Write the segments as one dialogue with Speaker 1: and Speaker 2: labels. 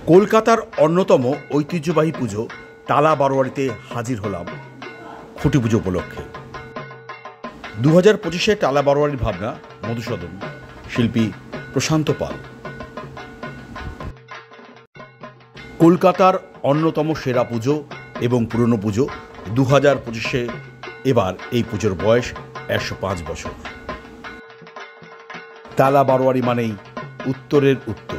Speaker 1: কলকাতার অন্যতম ঐতিহ্যবাহী পুজো টালা বারোয়ারিতে হাজির হলাম খুঁটি পুজো উপলক্ষে। 2025-এ টালা বারোয়ারির ভাবনা মধুসূদন, শিল্পী প্রশান্ত পাল। কলকাতার অন্যতম সেরা পুজো এবং পুরনো পুজো 2025-এ এবার এই পুজোর বয়স 105 বছর। টালা বারোয়ারি মানেই উত্তরের উত্তর।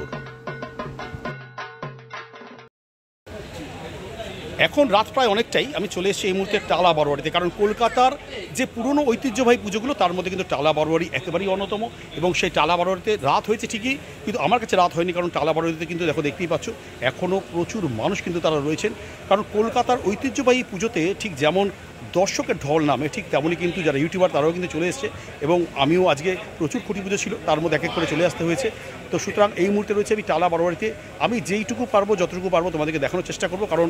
Speaker 1: এখন রাত প্রায় অনেকটাই, আমি চলে এসেছি এই মুহূর্তে টালা বারোয়ারিতে, কারণ কলকাতার যে পুরনো ঐতিহ্যবাহী পুজোগুলো তার মধ্যে কিন্তু টালা বারোয়ারি একেবারেই অন্যতম। এবং সেই টালা বারোয়ারিতে রাত হয়েছে ঠিকই, কিন্তু আমার কাছে রাত হয়নি, কারণ টালা বারোয়ারিতে কিন্তু দেখতেই পাচ্ছ এখনও প্রচুর মানুষ কিন্তু তারা রয়েছেন। কারণ কলকাতার ঐতিহ্যবাহী পুজোতে ঠিক যেমন দর্শকের ঢল নামে, ঠিক তেমনই কিন্তু যারা ইউটিউবার তারাও কিন্তু চলে এসছে। এবং আমিও আজকে প্রচুর খুঁটি পুজো ছিল, তার মধ্যে এক এক করে চলে আসতে হয়েছে। তো সুতরাং এই মুহূর্তে রয়েছে আমি টালা বারোয়ারিতে। আমি যেইটুকু পারবো যতটুকু পারবো তোমাদেরকে দেখানোর চেষ্টা করবো, কারণ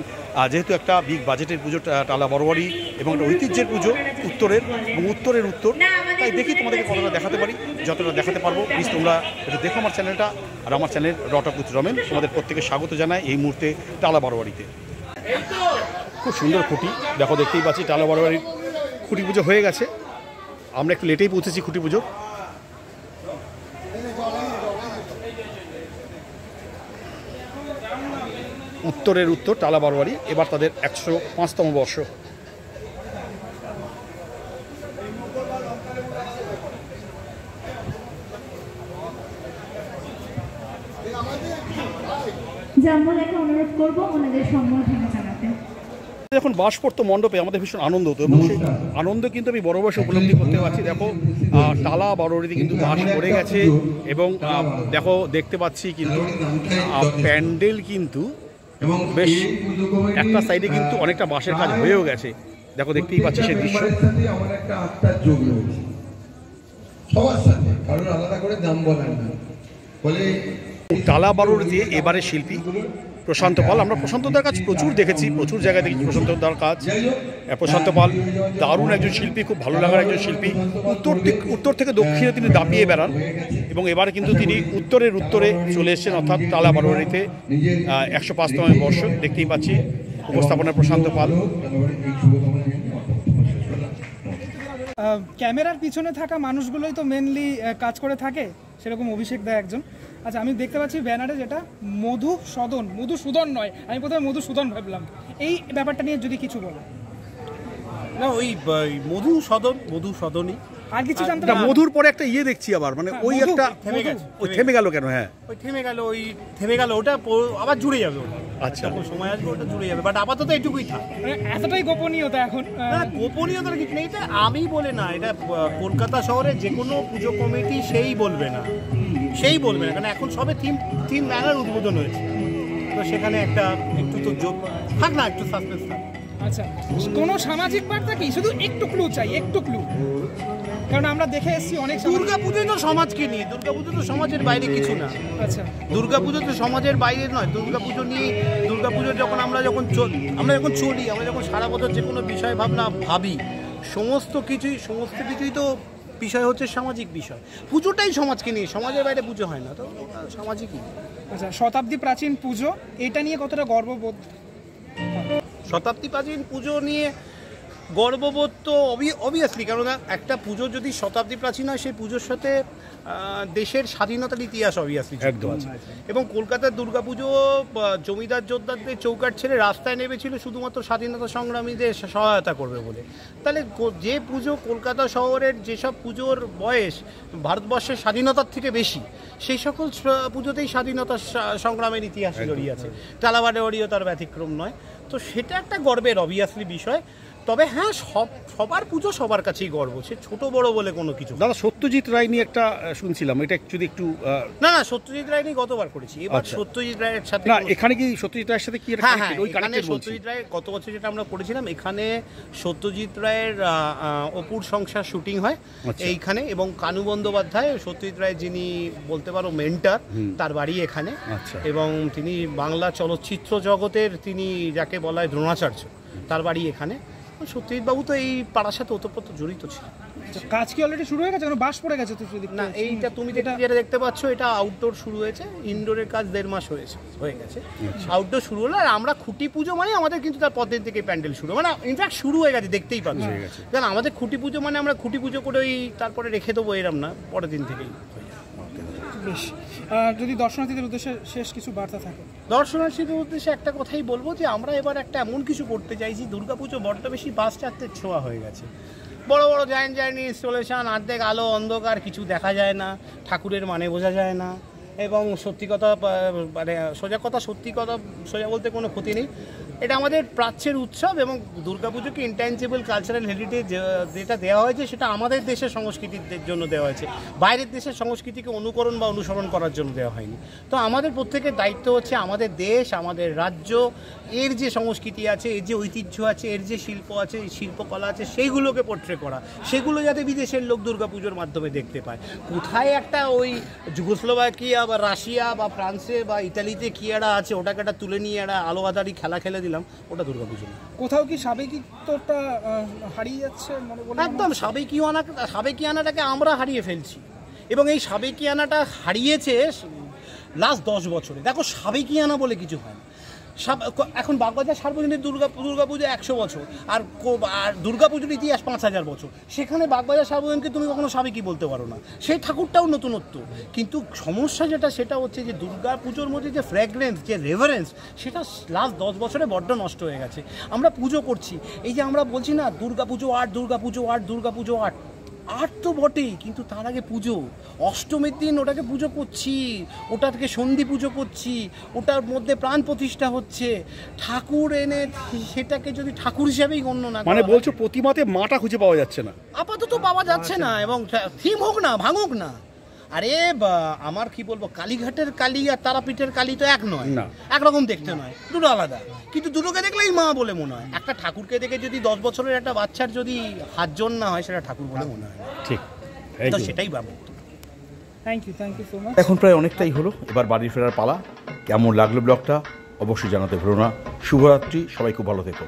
Speaker 1: যেহেতু একটা বিগ বাজেটের পুজো টালা বারোয়ারি এবং একটা ঐতিহ্যের পুজো উত্তরের এবং উত্তরের উত্তর, তাই দেখি তোমাদেরকে কতটা দেখাতে পারি, যতটা দেখাতে পারবো। প্লিজ তোমরা একটু দেখো আমার চ্যানেলটা, আর আমার চ্যানেল রটক উইথ রমেন। তোমাদের প্রত্যেকে স্বাগত জানাই এই মুহূর্তে টালা বারোয়ারিতে। খুব সুন্দর খুঁটি, দেখো দেখতেই পাচ্ছি টালা বারোয়ারির খুঁটি পুজো হয়ে গেছে। আমরা একটু লেটেই পৌঁছেছি খুঁটি পুজো। উত্তরের উত্তর টালা বারোয়ারি এবার তাদের 105তম বর্ষ।
Speaker 2: অনুরোধ করবো ওনাদের সম্মাননা জানাতে।
Speaker 1: যখন বাস পড়তো মণ্ডপে আমাদের ভীষণ আনন্দ হতো, এবং সেই আনন্দ কিন্তু আমি বড় বয়সে উপলব্ধি করতে পারছি। দেখো টালা বারোয়ারিতে কিন্তু বাস পড়ে গেছে, এবং দেখো দেখতে পাচ্ছি কিন্তু প্যান্ডেল কিন্তু বেশ একটা সাইডে কিন্তু অনেকটা বাঁশের কাজ হয়েও গেছে। দেখো দেখতেই পাচ্ছি সেই দৃশ্য।
Speaker 3: আমার একটা আত্মার যোগ রয়েছে সবার সাথে, কারণ আলাদা করে দাম বলেন না বলে।
Speaker 1: টালা বারোয়ারিতে এবারে শিল্পী প্রশান্ত পাল। আমরা প্রশান্তদার কাজ প্রচুর দেখেছি, প্রচুর জায়গায় দেখেছি প্রশান্তদার কাজ। প্রশান্ত পাল দারুণ একজন শিল্পী, খুব ভালো লাগার একজন শিল্পী। উত্তর থেকে দক্ষিণে তিনি দাপিয়ে বেড়ান, এবং এবারে কিন্তু তিনি উত্তরের উত্তরে চলে এসেছেন, অর্থাৎ টালা বারোয়ারিতে 105তম বর্ষ। দেখতেই পাচ্ছি উপস্থাপনা প্রশান্ত পাল।
Speaker 4: ক্যামেরার পিছনে থাকা মানুষগুলোই তো মেনলি কাজ করে থাকে, সেরকম অভিষেক দা একজন। আচ্ছা, আমি দেখতে পাচ্ছি ব্যানারে যেটা মধুসূদন নয়, আমি প্রথমে মধুসূদন ভাবলাম। এই ব্যাপারটা নিয়ে যদি কিছু বলো।
Speaker 1: না, ওই মধুসূদনই
Speaker 4: আর কিছু জানতে
Speaker 1: না। মধুর পরে একটা ইয়ে দেখছি আবার, মানে ওই একটা থেমে গেল কেন? হ্যাঁ,
Speaker 5: ওই থেমে গেল, ওটা আবার জুড়ে যাবে।
Speaker 1: আচ্ছা,
Speaker 5: সময় আসবে ওটা জুড়ে যাবে, বাট আপাতত এটুকুই থাক।
Speaker 4: এতটাই গোপনীয়তা এখন?
Speaker 5: গোপনীয়তার কিছু নেই, এটা আমি বলে না, এটা কলকাতা শহরে যে কোনো পুজো কমিটি সেই বলবে না, কারণ এখন সবে থিম ব্যানার উদ্বোধন হয়েছে, তো সেখানে একটু তো যোগ থাক না, একটু সাসপেন্স থাক।
Speaker 4: আচ্ছা, কোনো সামাজিক বার্তা কি? শুধু একটু ক্লু চাই, একটু ক্লু, কারণ আমরা দেখে এসেছি অনেক।
Speaker 5: দুর্গাপুজোই তো সমাজকে নিয়ে, দুর্গাপুজো তো সমাজের বাইরে কিছু না।
Speaker 4: আচ্ছা,
Speaker 5: দুর্গাপুজো তো সমাজের বাইরে নয়। দুর্গাপুজো নিয়ে, দুর্গাপুজোর যখন আমরা যখন চলি, আমরা যখন সারা বছর যে কোনো বিষয় ভাবি, সমস্ত কিছুই তো বিষয় হচ্ছে সামাজিক বিষয়। পুজোটাই সমাজকে নিয়ে, সমাজের বাইরে পুজো হয় না, তো সামাজিকই।
Speaker 4: আচ্ছা, শতাব্দী প্রাচীন পুজো, এটা নিয়ে কতটা গর্ববোধ?
Speaker 5: শতাব্দী প্রাচীন পুজো নিয়ে গর্ববোধ তো অবভিয়াসলি, কারণ একটা পুজো যদি শতাব্দী প্রাচীন হয়, সেই পুজোর সাথে দেশের স্বাধীনতার ইতিহাস অবভিয়াসলি একদম আছে। এবং কলকাতার দুর্গাপুজো জমিদার যোদ্ধাদের চৌকাঠ ছেড়ে রাস্তায় নেমেছিল শুধুমাত্র স্বাধীনতা সংগ্রামীদের সহায়তা করবে বলে। তাহলে যে পুজো কলকাতা শহরের যেসব পুজোর বয়স ভারতবর্ষের স্বাধীনতার থেকে বেশি, সেই সকল পুজোতেই স্বাধীনতা সংগ্রামের ইতিহাস জড়িয়ে আছে। টালা বারোয়ারিও তার ব্যতিক্রম নয়। তো সেটা একটা গর্বের অবভিয়াসলি বিষয়। তবে হ্যাঁ, সবার পুজো সবার কাছেই গর্ব, সে ছোট বড় বলে কোনো কিছু।
Speaker 1: দাদা, সত্যজিৎ রায় নিয়ে একটা শুনছিলাম, এটা যদি একটু।
Speaker 5: না, সত্যজিৎ রায় নিয়ে গতবার করেছি, এবার সত্যজিৎ রায়ের সাথে
Speaker 1: না, এখানে কি সত্যজিৎ রায়ের সাথে কি?
Speaker 5: হ্যাঁ, এখানে সত্যজিৎ রায়ের গত বছর যেটা আমরা করেছিলাম, এখানে সত্যজিৎ রায়ের অপুর সংসার শুটিং হয় এইখানে, এবং কানু বন্দ্যোপাধ্যায় সত্যজিৎ রায় যিনি বলতে পারো মেন্টার, তার বাড়ি এখানে। এবং তিনি বাংলা চলচ্চিত্র জগতের তিনি যাকে বলা হয় দ্রোণাচার্য, তার বাড়ি এখানে। সত্যজিৎবাবু তো এই পাড়ার সাথে ওতপ্রোত জড়িত ছিল।
Speaker 4: কাজ কি অলরেডি শুরু হয়ে গেছে? কারণ বাস পড়ে গেছে তো যদি
Speaker 5: না, এইটা তুমি যেটা দেখতে পাচ্ছ এটা আউটডোর শুরু হয়েছে, ইনডোরের কাজ 1.5 মাস হয়ে গেছে। আউটডোর শুরু হলো, আর আমরা খুঁটি পুজো মানে আমাদের কিন্তু তার পরের থেকে প্যান্ডেল শুরু, মানে ইনফ্যাক্ট শুরু হয়ে গেছে, দেখতেই পাচ্ছি। কারণ আমাদের খুঁটি পুজো মানে আমরা খুঁটি পুজো করে ওই তারপরে রেখে দেবো এরম না, পরের দিন থেকেই হয়ে যাবে।
Speaker 4: বেশ, যদি দর্শনার্থীদের উদ্দেশ্যে শেষ কিছু বার্তা থাকে।
Speaker 5: দর্শনার্থীদের উদ্দেশ্যে একটা কথাই বলবো যে আমরা এবার একটা এমন কিছু করতে চাইছি, দুর্গাপুজো বড্ড বেশি বাস চারটের ছোঁয়া হয়ে গেছে, বড় বড় জায়েন্ট ইনস্টলেশন, অর্ধেক আলো অন্ধকার, কিছু দেখা যায় না, ঠাকুরের মানে বোঝা যায় না, এবং সত্যি কথা মানে সত্যি কথা সোজা বলতে কোনো ক্ষতি নেই। এটা আমাদের প্রাচ্যের উৎসব, এবং দুর্গাপুজোকে ইনট্যাঞ্জেবল কালচারাল হেরিটেজ যেটা দেওয়া হয়েছে সেটা আমাদের দেশের সংস্কৃতির জন্য দেওয়া হয়েছে, বাইরের দেশের সংস্কৃতিকে অনুকরণ বা অনুসরণ করার জন্য দেওয়া হয়নি। তো আমাদের প্রত্যেকের দায়িত্ব হচ্ছে আমাদের দেশ, আমাদের রাজ্য, এর যে সংস্কৃতি আছে, এর যে ঐতিহ্য আছে, এর যে শিল্প আছে, শিল্পকলা আছে, সেইগুলোকে পোট্রে করা, সেগুলো যাতে বিদেশের লোক দুর্গাপুজোর মাধ্যমে দেখতে পায়। কোথায় একটা ওই যুগোস্লোভাকিয়া বা রাশিয়া বা ফ্রান্সে বা ইতালিতে কি একটা আছে, ওটাকে একটা তুলে নিয়ে একটা আলো আধারি খেলা খেলে দিলাম, ওটা দুর্গাপুজো না।
Speaker 4: কোথাও কি সাবেকিত্বটা হারিয়ে যাচ্ছে মনে বলে?
Speaker 5: একদম সাবেকিয়ানাটাকে আমরা হারিয়ে ফেলছি, এবং এই সাবেকিয়ানাটা হারিয়েছে লাস্ট 10 বছরে। দেখো, সাবেকিয়ানা বলে কিছু হয় না। এখন বাগবাজার সার্বজনীন দুর্গাপুজো 100 বছর, আর দুর্গাপুজোর ইতিহাস 5000 বছর। সেখানে বাগবাজার সার্বজনীনকে তুমি কখনো সাবেকি বলতে পারো না, সেই ঠাকুরটাও নতুনত্ব। কিন্তু সমস্যা সেটা হচ্ছে যে দুর্গাপুজোর মধ্যে যে ফ্র্যাগ্রেন্স, যে রেভারেন্স, সেটা লাস্ট 10 বছরে বড্ড নষ্ট হয়ে গেছে। আমরা পুজো করছি, এই যে আমরা বলছি না দুর্গাপুজো আর্ট তো বটেই, কিন্তু তার আগে পুজো, অষ্টমীর দিন ওটাকে পুজো করছি, ওটাকে সন্ধি পুজো করছি, ওটার মধ্যে প্রাণ প্রতিষ্ঠা হচ্ছে, ঠাকুর এনে সেটাকে যদি ঠাকুর হিসাবেই গণ্য না,
Speaker 1: মানে বলছো প্রতিমাতে মাটা খুঁজে পাওয়া যাচ্ছে না,
Speaker 5: আপাতত পাওয়া যাচ্ছে না, এবং থিম হোক না, ভাঙুক না। আরে আমার কি বলবো, কালীঘাটের কালী আর তারাপীঠের কালী তো এক নয়, একরকম দেখতে নয়, দুটো আলাদা, কিন্তু দুটোকে দেখলেই মা বলে মনে হয়। একটা ঠাকুরকে দেখে যদি 10 বছরের একটা বাচ্চার যদি হাত জোড় না হয়, সেটা ঠাকুর বলে মনে হয়।
Speaker 1: ঠিক,
Speaker 5: তো সেটাই ভাবো।
Speaker 4: Thank you so much.
Speaker 1: এখন প্রায় অনেকটাই হলো, এবার বাড়ি ফেরার পালা। কেমন লাগলো ব্লগটা অবশ্যই জানাতে ভুলো না। শুভরাত্রি, সবাই খুব ভালো থেকো।